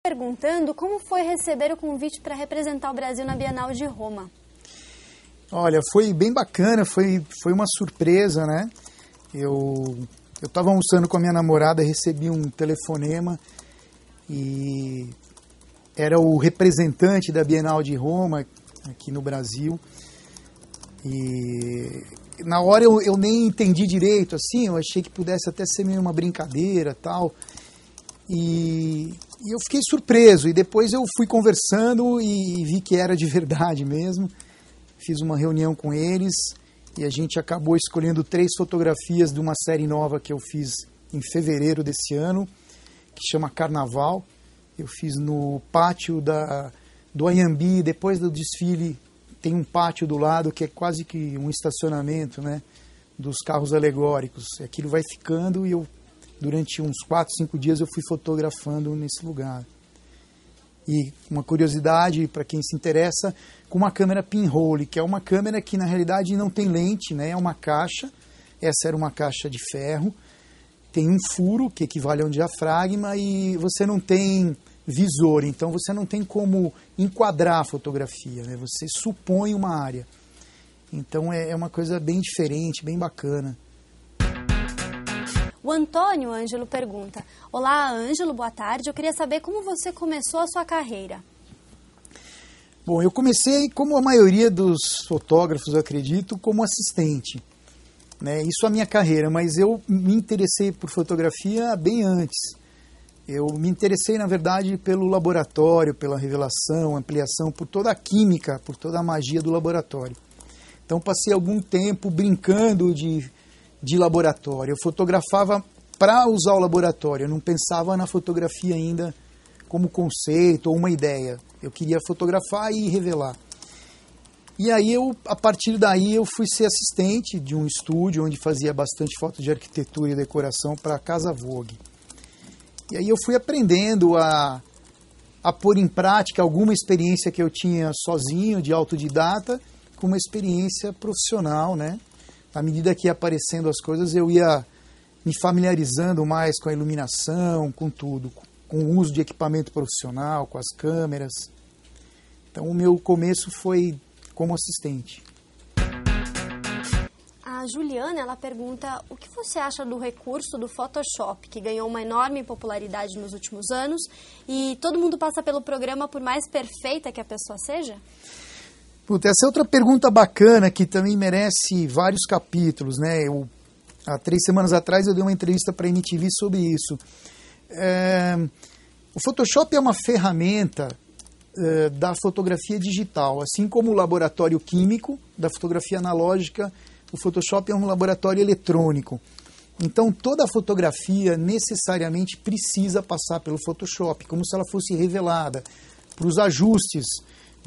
perguntando como foi receber o convite para representar o Brasil na Bienal de Roma. Olha, foi bem bacana, foi uma surpresa, né? Eu estava almoçando com a minha namorada, recebi um telefonema e era o representante da Bienal de Roma aqui no Brasil. E na hora eu nem entendi direito, assim, eu achei que pudesse até ser meio uma brincadeira, tal. E eu fiquei surpreso, e depois eu fui conversando e vi que era de verdade mesmo. Fiz uma reunião com eles e a gente acabou escolhendo 3 fotografias de uma série nova que eu fiz em fevereiro desse ano, que chama Carnaval. Eu fiz no pátio do Anhembi, depois do desfile tem um pátio do lado que é quase que um estacionamento, né, dos carros alegóricos. Aquilo vai ficando e eu, durante uns 4, 5 dias eu fui fotografando nesse lugar. E uma curiosidade para quem se interessa, com uma câmera pinhole, que é uma câmera que na realidade não tem lente, né? É uma caixa, essa era uma caixa de ferro, tem um furo que equivale a um diafragma e você não tem visor, então você não tem como enquadrar a fotografia, né? Você supõe uma área. Então é uma coisa bem diferente, bem bacana. O Antônio Ângelo pergunta: olá, Ângelo, boa tarde. Eu queria saber como você começou a sua carreira. Bom, eu comecei, como a maioria dos fotógrafos, eu acredito, como assistente, né? Isso é a minha carreira, mas eu me interessei por fotografia bem antes. Eu me interessei, na verdade, pelo laboratório, pela revelação, ampliação, por toda a química, por toda a magia do laboratório. Então passei algum tempo brincando de laboratório. Eu fotografava para usar o laboratório, eu não pensava na fotografia ainda como conceito ou uma ideia. Eu queria fotografar e revelar. E aí, a partir daí, eu fui ser assistente de um estúdio onde fazia bastante foto de arquitetura e decoração para a Casa Vogue. E aí eu fui aprendendo a pôr em prática alguma experiência que eu tinha sozinho, de autodidata, com uma experiência profissional, né? À medida que ia aparecendo as coisas, eu ia me familiarizando mais com a iluminação, com tudo, com o uso de equipamento profissional, com as câmeras. Então, o meu começo foi como assistente. A Juliana, ela pergunta: o que você acha do recurso do Photoshop, que ganhou uma enorme popularidade nos últimos anos, e todo mundo passa pelo programa por mais perfeita que a pessoa seja? Puta, essa é outra pergunta bacana que também merece vários capítulos, né? Há 3 semanas atrás eu dei uma entrevista para a MTV sobre isso. O Photoshop é uma ferramenta da fotografia digital, assim como o laboratório químico da fotografia analógica, o Photoshop é um laboratório eletrônico. Então toda a fotografia necessariamente precisa passar pelo Photoshop, como se ela fosse revelada, para os ajustes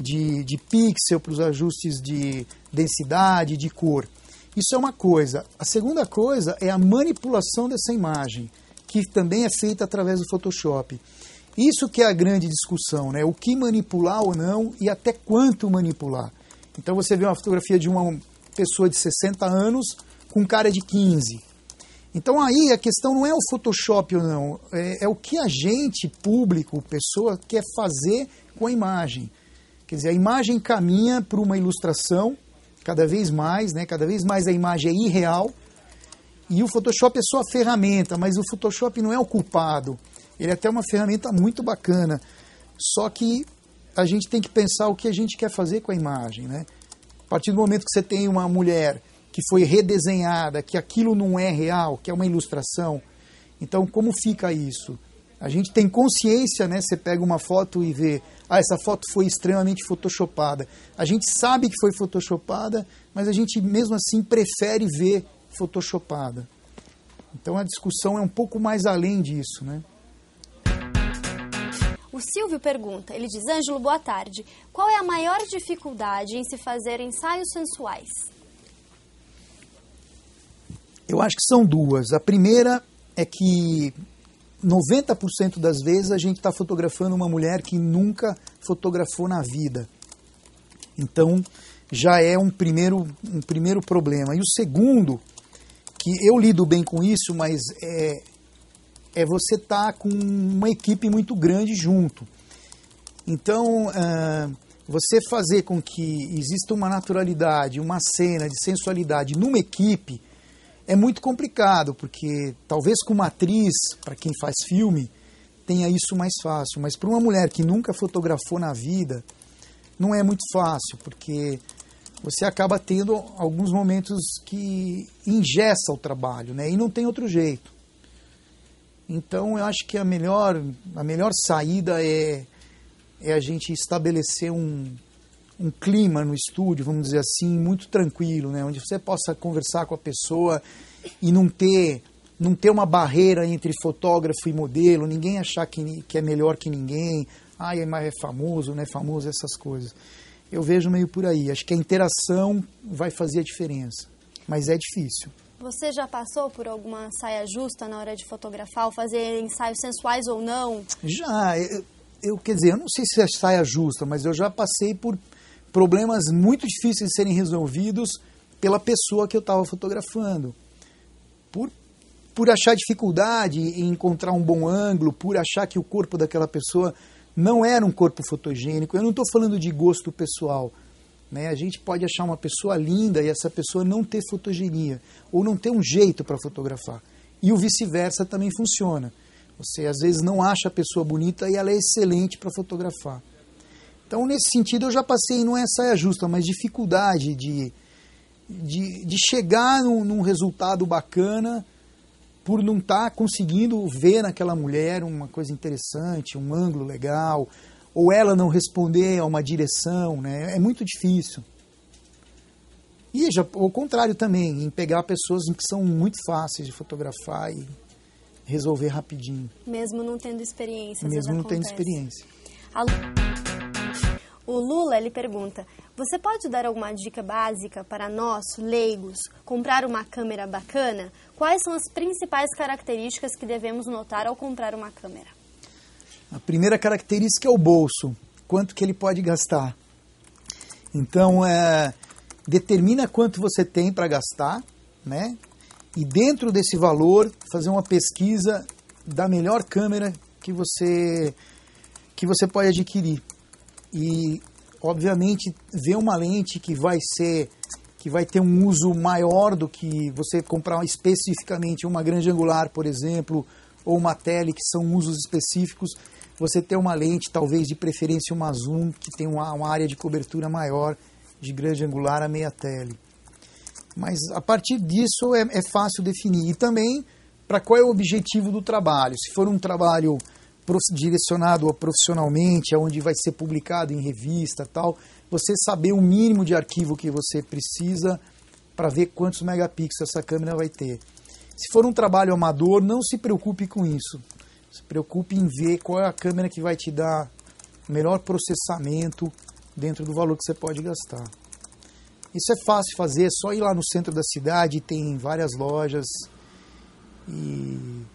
de pixel, para os ajustes de densidade, de cor. Isso é uma coisa. A segunda coisa é a manipulação dessa imagem, que também é feita através do Photoshop. Isso que é a grande discussão, né? O que manipular ou não e até quanto manipular. Então você vê uma fotografia de uma pessoa de 60 anos com cara de 15. Então aí a questão não é o Photoshop ou não, é o que a gente, público, pessoa, quer fazer com a imagem. Quer dizer, a imagem caminha para uma ilustração cada vez mais, né? Cada vez mais a imagem é irreal, e o Photoshop é só a ferramenta, mas o Photoshop não é o culpado. Ele é até uma ferramenta muito bacana, só que a gente tem que pensar o que a gente quer fazer com a imagem, né? A partir do momento que você tem uma mulher que foi redesenhada, que aquilo não é real, que é uma ilustração, então como fica isso? A gente tem consciência, né? Você pega uma foto e vê, essa foto foi extremamente photoshopada. A gente sabe que foi photoshopada, mas a gente mesmo assim prefere ver photoshopada. Então a discussão é um pouco mais além disso, né? O Silvio pergunta, ele diz: Ângelo, boa tarde. Qual é a maior dificuldade em se fazer ensaios sensuais? Eu acho que são duas. A primeira é que 90% das vezes a gente está fotografando uma mulher que nunca fotografou na vida. Então já é um primeiro problema. E o segundo, que eu lido bem com isso, mas é você estar com uma equipe muito grande junto. Então, você fazer com que exista uma naturalidade, uma cena de sensualidade numa equipe é muito complicado, porque talvez com uma atriz, para quem faz filme, tenha isso mais fácil. Mas para uma mulher que nunca fotografou na vida, não é muito fácil, porque você acaba tendo alguns momentos que engessa o trabalho, né? E não tem outro jeito. Então, eu acho que a melhor saída é a gente estabelecer um clima no estúdio, vamos dizer assim, muito tranquilo, né? Onde você possa conversar com a pessoa e não ter uma barreira entre fotógrafo e modelo, ninguém achar que é melhor que ninguém, mas é famoso, não é famoso, essas coisas. Eu vejo meio por aí. Acho que a interação vai fazer a diferença, mas é difícil. Você já passou por alguma saia justa na hora de fotografar, ou fazer ensaios sensuais ou não? Já. Quer dizer, eu não sei se é saia justa, mas eu já passei por problemas muito difíceis de serem resolvidos pela pessoa que eu estava fotografando. Por achar dificuldade em encontrar um bom ângulo, por achar que o corpo daquela pessoa não era um corpo fotogênico. Eu não estou falando de gosto pessoal, né? A gente pode achar uma pessoa linda e essa pessoa não ter fotogenia, ou não ter um jeito para fotografar. E o vice-versa também funciona. Você às vezes não acha a pessoa bonita e ela é excelente para fotografar. Então, nesse sentido, eu já passei, não é saia justa, mas dificuldade de chegar num resultado bacana por não estar conseguindo ver naquela mulher uma coisa interessante, um ângulo legal, ou ela não responder a uma direção, né? É muito difícil. E já, ao contrário também, em pegar pessoas que são muito fáceis de fotografar e resolver rapidinho. Mesmo não tendo experiência. Mesmo não tendo experiência. O Lula, ele pergunta, você pode dar alguma dica básica para nós, leigos, comprar uma câmera bacana? Quais são as principais características que devemos notar ao comprar uma câmera? A primeira característica é o bolso. Quanto que ele pode gastar? Então, determina quanto você tem para gastar, né? E dentro desse valor, fazer uma pesquisa da melhor câmera que você pode adquirir. E, obviamente, ver uma lente que vai ter um uso maior do que você comprar especificamente uma grande angular, por exemplo, ou uma tele, que são usos específicos. Você ter uma lente, talvez de preferência uma zoom, que tem uma área de cobertura maior, de grande angular a meia tele. Mas a partir disso é fácil definir. E também para qual é o objetivo do trabalho. Se for um trabalho direcionado profissionalmente, onde vai ser publicado em revista tal, você saber o mínimo de arquivo que você precisa para ver quantos megapixels essa câmera vai ter. Se for um trabalho amador, não se preocupe com isso. Se preocupe em ver qual é a câmera que vai te dar o melhor processamento dentro do valor que você pode gastar. Isso é fácil fazer, é só ir lá no centro da cidade, tem várias lojas e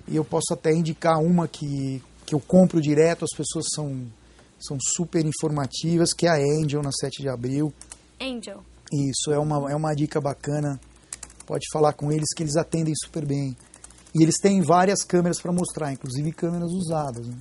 eu posso até indicar uma que eu compro direto, as pessoas são super informativas, que é a Angel, na 7 de abril. Angel. Isso, é uma dica bacana, pode falar com eles que eles atendem super bem. E eles têm várias câmeras para mostrar, inclusive câmeras usadas, né?